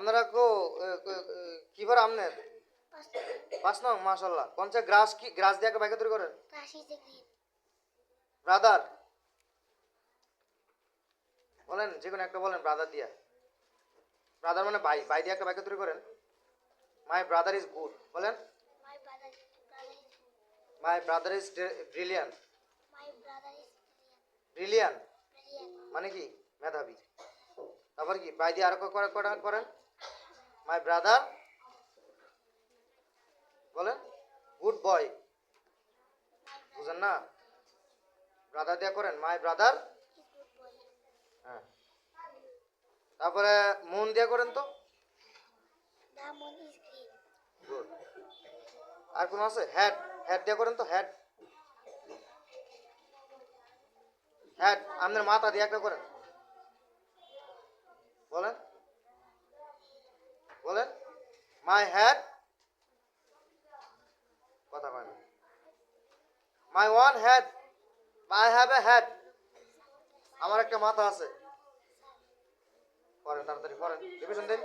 আপনারা को কি বার আমনে 5 নং মাশাআল্লাহ কোন সে গ্রাস কি গ্রাস দিয়া কে বাইকে তৈরি করেন ব্রাদার বলেন যে কোন একটা বলেন ব্রাদার দিয়া ব্রাদার মানে ভাই ভাই দিয়া কে বাইকে তৈরি করেন মাই ব্রাদার ইজ গুড বলেন my brother is brilliant brilliant মানে কি মেধাবী তারপর কি ভাই দিয়ে আর করেন মাই ব্রাদার বলেন গুড বয় বুঝেন না ব্রাদার দিয়ে করেন মাই ব্রাদার হ্যাঁ তারপরে মুন দিয়ে করেন তো গুড আর কোন আছে হেড হেড দিয়ে করেন তো হেড হেড আপনার মাথা দিয়ে একটা করেন বলেন বলেন মাই হেড কথা কয় না মাই one head I have a head আমার একটা মাথা আছে করেন তাড়াতাড়ি করেন রিভিশন দিন